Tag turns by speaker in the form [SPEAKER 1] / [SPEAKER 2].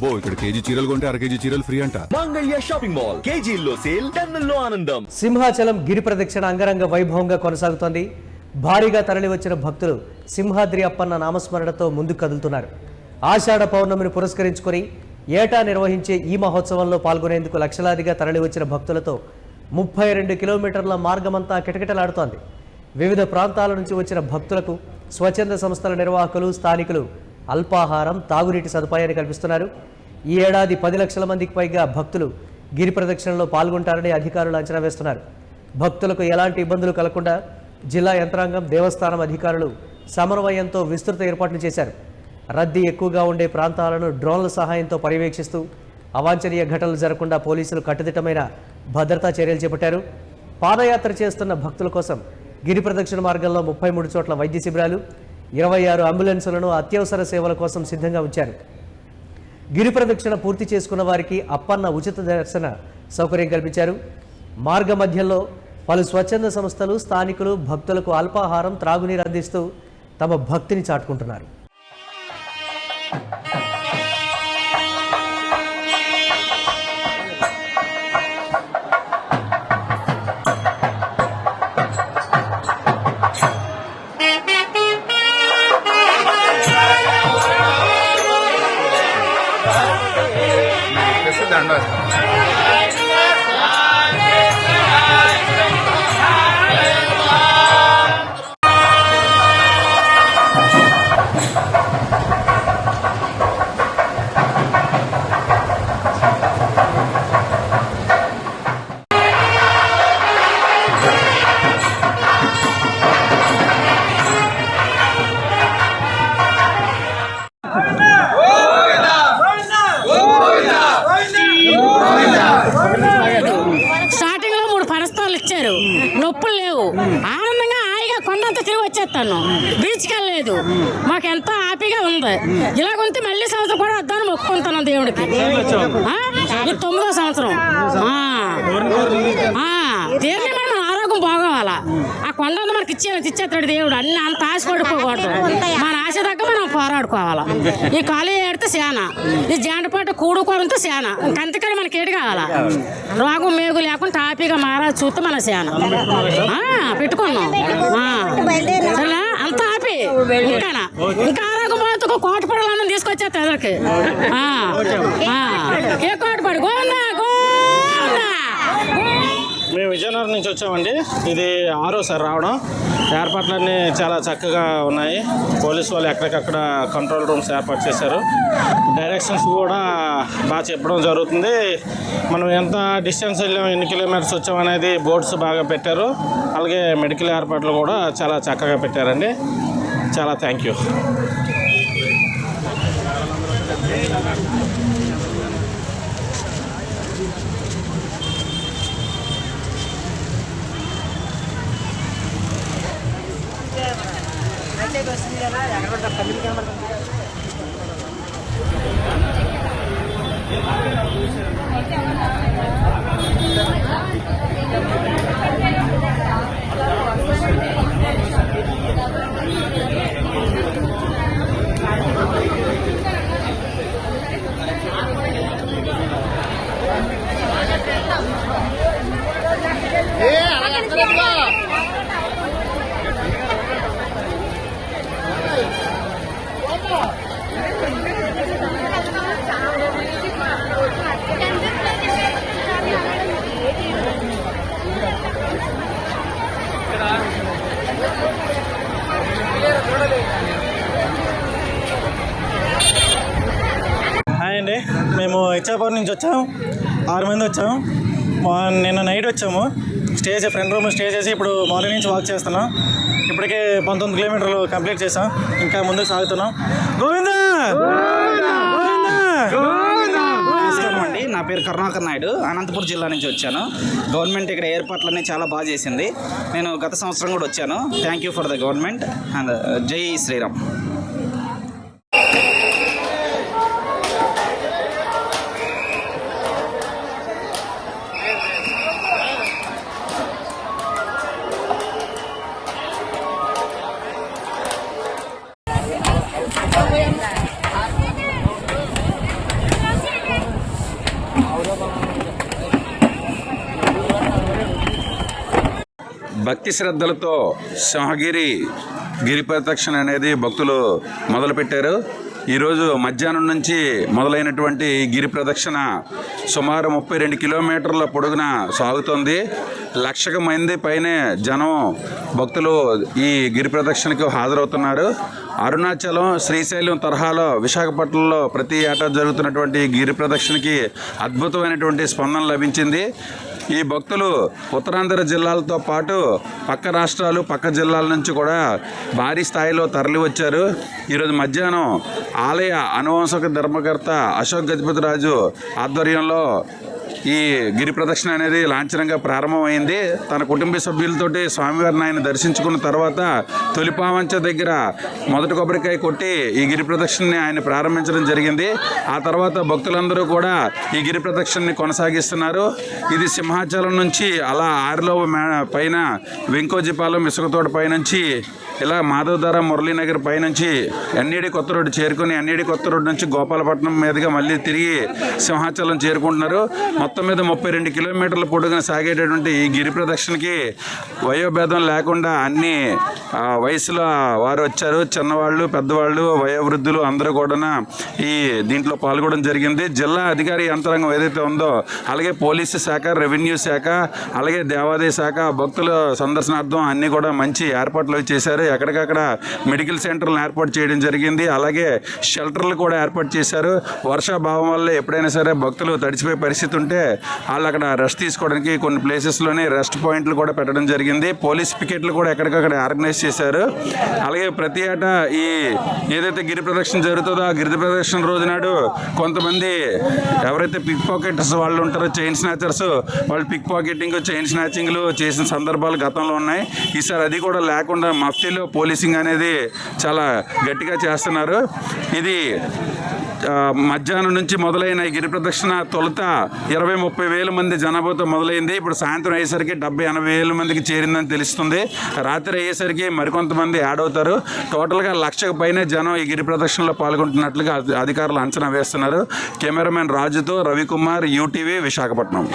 [SPEAKER 1] అబ్బో ఇక్కడ కేజీ చీరలు కొంటే అర కేజీ చీరలు ఫ్రీ అంట.
[SPEAKER 2] మంగళ్య షాపింగ్ మాల్, కేజీల్లో సేల్, టన్నుల్లో ఆనందం.
[SPEAKER 3] సింహాచలం గిరి ప్రదక్షిణ అంగరంగ వైభవంగా కొనసాగుతోంది. భారీగా తరలివచ్చిన భక్తులు సింహాద్రి అప్పన్న నామస్మరణతో ముందుకు కదులుతున్నారు. ఆషాఢ పౌర్ణమిని పురస్కరించుకొని ఏటా నిర్వహించే ఈ మహోత్సవంలో పాల్గొనేందుకు లక్షలాదిగా తరలివచ్చిన భక్తులతో 32 కిలోమీటర్ల మార్గమంతా కిటకిటలాడుతోంది. వివిధ ప్రాంతాల నుంచి వచ్చిన భక్తులకు స్వచ్ఛంద సంస్థల నిర్వాహకులు, స్థానికులు అల్పాహారం, తాగునీటి సదుపాయాన్ని కల్పిస్తున్నారు. ఈ ఏడాది 10 లక్షల మందికి పైగా భక్తులు గిరి ప్రదక్షిణలో పాల్గొంటారని అధికారులు అంచనా వేస్తున్నారు. భక్తులకు ఎలాంటి ఇబ్బందులు కలగకుండా జిల్లా యంత్రాంగం, దేవస్థానం అధికారులు సమన్వయంతో విస్తృత ఏర్పాట్లు చేశారు. రద్దీ ఎక్కువగా ఉండే ప్రాంతాలను డ్రోన్ల సహాయంతో పర్యవేక్షిస్తూ అవాంఛనీయ ఘటనలు జరగకుండా పోలీసులు కట్టుదిట్టమైన భద్రతా చర్యలు చేపట్టారు. పాదయాత్ర చేస్తున్న భక్తుల కోసం గిరి ప్రదక్షిణ మార్గంలో 33 చోట్ల వైద్య శిబిరాలు, 26 అంబులెన్సులను అత్యవసర సేవల కోసం సిద్ధంగా ఉంచారు. గిరి ప్రదక్షిణ పూర్తి చేసుకున్న వారికి అప్పన్న ఉచిత దర్శన సౌకర్యం కల్పించారు. మార్గ మధ్యంలో పలు స్వచ్ఛంద సంస్థలు, స్థానికులు భక్తులకు అల్పాహారం, త్రాగునీరు అందిస్తూ తమ భక్తిని చాటుకుంటున్నారు.
[SPEAKER 4] స్టార్టింగ్ లో 3 పరస్థాలు ఇచ్చారు, నొప్పులు లేవు, ఆనందంగా హాయిగా కొండంతా తిరిగి వచ్చేస్తాను. బీచ్కి వెళ్ళలేదు, మాకు ఎంతో హ్యాపీగా ఉంది. ఇలాగుంటే మళ్ళీ సంవత్సరం కూడా వద్దాను మొక్కుకుంటాను దేవుడికి. ఇది 9వ సంవత్సరం. దేవుని మన ఆరోగ్యం బాగోవాలా, ఆ కొండ మనకి ఇచ్చేస్తాడు దేవుడు. అన్ని అంత ఆశ పడుకోకూడదు, మన ఆశ దగ్గర మనం పోరాడుకోవాలా. ఈ కాలు ఏడితే సేన, ఈ జాండపాటు కూడుకోవడంతో సేన, కంతికడ మనకి ఏడు కావాలా. రోగం మేగు లేకుండా హ్యాపీగా మారాలి చూస్తే మన సేన పెట్టుకున్నాం. సరేనా, అంత హ్యాపీ. ఇంకా ఆరోగ్యం పోతే కోట పడాలన్నా తీసుకొచ్చేస్తా ఎదురుకి. ఏ కోట పడు గోందా గోందా.
[SPEAKER 5] మేము విజయనగరం నుంచి వచ్చామండి. ఇది 6వసారి రావడం. ఏర్పాట్లన్నీ చాలా చక్కగా ఉన్నాయి. పోలీసు వాళ్ళు ఎక్కడికక్కడ కంట్రోల్ రూమ్స్ ఏర్పాటు చేశారు. డైరెక్షన్స్ కూడా బాగా చెప్పడం జరుగుతుంది. మనం ఎంత డిస్టెన్స్ వెళ్ళాం, ఎన్ని కిలోమీటర్స్ వచ్చాం అనేది బోర్డ్స్ బాగా పెట్టారు. అలాగే మెడికల్ ఏర్పాట్లు కూడా చాలా చక్కగా పెట్టారండి. చాలా థ్యాంక్ యూ. హాయ్ అండి, మేము ఇచ్చాపురం నుంచి వచ్చాము. 6 మంది వచ్చాము. నిన్న నైట్ వచ్చాము. ఫ్రంట్ రూమ్ స్టే చేసి ఇప్పుడు మార్నింగ్ నుంచి వాక్ చేస్తున్నాం. ఇప్పటికే 19 కిలోమీటర్లు కంప్లీట్ చేసాం. ఇంకా ముందుకు సాగుతున్నాం. గోవిందా
[SPEAKER 6] నమస్కారం అండి, నా పేరు కరుణాకర్ నాయుడు, అనంతపురం జిల్లా నుంచి వచ్చాను. గవర్నమెంట్ ఇక్కడ ఏర్పాట్లన్నీ చాలా బాగా చేసింది. నేను గత సంవత్సరం కూడా వచ్చాను. Thank you for the government and జై శ్రీరామ్.
[SPEAKER 7] భక్తి శ్రద్ధలతో గిరి ప్రదక్షిణ అనేది భక్తులు మొదలుపెట్టారు. ఈరోజు మధ్యాహ్నం నుంచి మొదలైనటువంటి గిరి ప్రదక్షిణ సుమారు 32 కిలోమీటర్ల పొడుగున సాగుతోంది. 1,00,000 మంది పైనే జనం భక్తులు ఈ గిరి ప్రదక్షిణకు హాజరవుతున్నారు. అరుణాచలం, శ్రీశైలం తరహాలో విశాఖపట్నంలో ప్రతి ఏటా జరుగుతున్నటువంటి గిరి ప్రదక్షిణకి అద్భుతమైనటువంటి స్పందన లభించింది. ఈ భక్తులు ఉత్తరాంధ్ర జిల్లాలతో పాటు పక్క రాష్ట్రాలు, పక్క జిల్లాల నుంచి కూడా భారీ స్థాయిలో తరలి వచ్చారు. ఈరోజు మధ్యాహ్నం ఆలయ అనువంశక ధర్మకర్త అశోక్ గజపతిరాజు ఆధ్వర్యంలో ఈ గిరి ప్రదక్షిణ అనేది లాంఛనంగా ప్రారంభమైంది. తన కుటుంబ సభ్యులతోటి స్వామివారిని ఆయన దర్శించుకున్న తర్వాత తొలిపావంచ దగ్గర మొదటి కొబ్బరికాయ కొట్టి ఈ గిరి ప్రదక్షిణని ఆయన ప్రారంభించడం జరిగింది. ఆ తర్వాత భక్తులందరూ కూడా ఈ గిరి ప్రదక్షిణని కొనసాగిస్తున్నారు. ఇది సింహాచలం నుంచి అలా ఆరిలో పైన వెంకోజీపాలెం ఇసుకతోట పైనుంచి ఇలా మాధవధార మురళీనగర్ పైనుంచి ఎన్ఈడి కొత్త రోడ్డు చేరుకుని ఎన్ఈడి కొత్త రోడ్డు నుంచి గోపాలపట్నం మీదుగా మళ్ళీ తిరిగి సింహాచలం చేరుకుంటున్నారు. మొత్తం మీద 32 కిలోమీటర్ల పొడుగున సాగేటటువంటి ఈ గిరి ప్రదక్షిణకి వయోభేదం లేకుండా అన్ని వయసులో వారు వచ్చారు. చిన్నవాళ్ళు, పెద్దవాళ్ళు, వయోవృద్ధులు అందరూ కూడా ఈ దీంట్లో పాల్గొనడం జరిగింది. జిల్లా అధికారి యంత్రాంగం ఏదైతే ఉందో, అలాగే పోలీసు శాఖ, రెవెన్యూ శాఖ, అలాగే దేవాదాయ శాఖ భక్తుల సందర్శనార్థం అన్నీ కూడా మంచి ఏర్పాట్లు చేశారు. ఎక్కడికక్కడ మెడికల్ సెంటర్లను ఏర్పాటు చేయడం జరిగింది. అలాగే షెల్టర్లు కూడా ఏర్పాటు చేశారు. వర్షాభావం వల్ల ఎప్పుడైనా సరే భక్తులు తడిచిపోయే పరిస్థితి ఉంటే వాళ్ళు అక్కడ రెస్ట్ తీసుకోవడానికి కొన్ని ప్లేసెస్లోనే రెస్ట్ పాయింట్లు కూడా పెట్టడం జరిగింది. పోలీస్ పికెట్లు కూడా ఎక్కడికక్కడ ఆర్గనైజ్ చేశారు. అలాగే ప్రతి ఏటా ఈ ఏదైతే గిరి ప్రదక్షిణ జరుగుతుందో ఆ గిరి ప్రదక్షిణ రోజు నాడు కొంతమంది ఎవరైతే పిక్ పాకెటర్స్ వాళ్ళు ఉంటారో, చైన్ స్నాచర్స్, వాళ్ళు పిక్ పాకెటింగ్, చైన్ స్నాచింగ్లు చేసిన సందర్భాలు గతంలో ఉన్నాయి. ఈసారి అది కూడా లేకుండా మఫ్టీలో పోలీసింగ్ అనేది చాలా గట్టిగా చేస్తున్నారు. ఇది మధ్యాహ్నం నుంచి మొదలైన ఈ గిరి ప్రదక్షిణ తొలుత 20-30 వేల మంది జనాభాతో మొదలైంది. ఇప్పుడు సాయంత్రం అయ్యేసరికి 70-80 వేల మందికి చేరిందని తెలుస్తుంది. రాత్రి అయ్యేసరికి మరికొంతమంది యాడ్ అవుతారు. టోటల్గా 1,00,000 పైనే జనం ఈ గిరి ప్రదక్షిణలో పాల్గొంటున్నట్లుగా అధికారులు అంచనా వేస్తున్నారు. కెమెరామెన్ రాజుతో రవికుమార్, యూటీవీ, విశాఖపట్నం.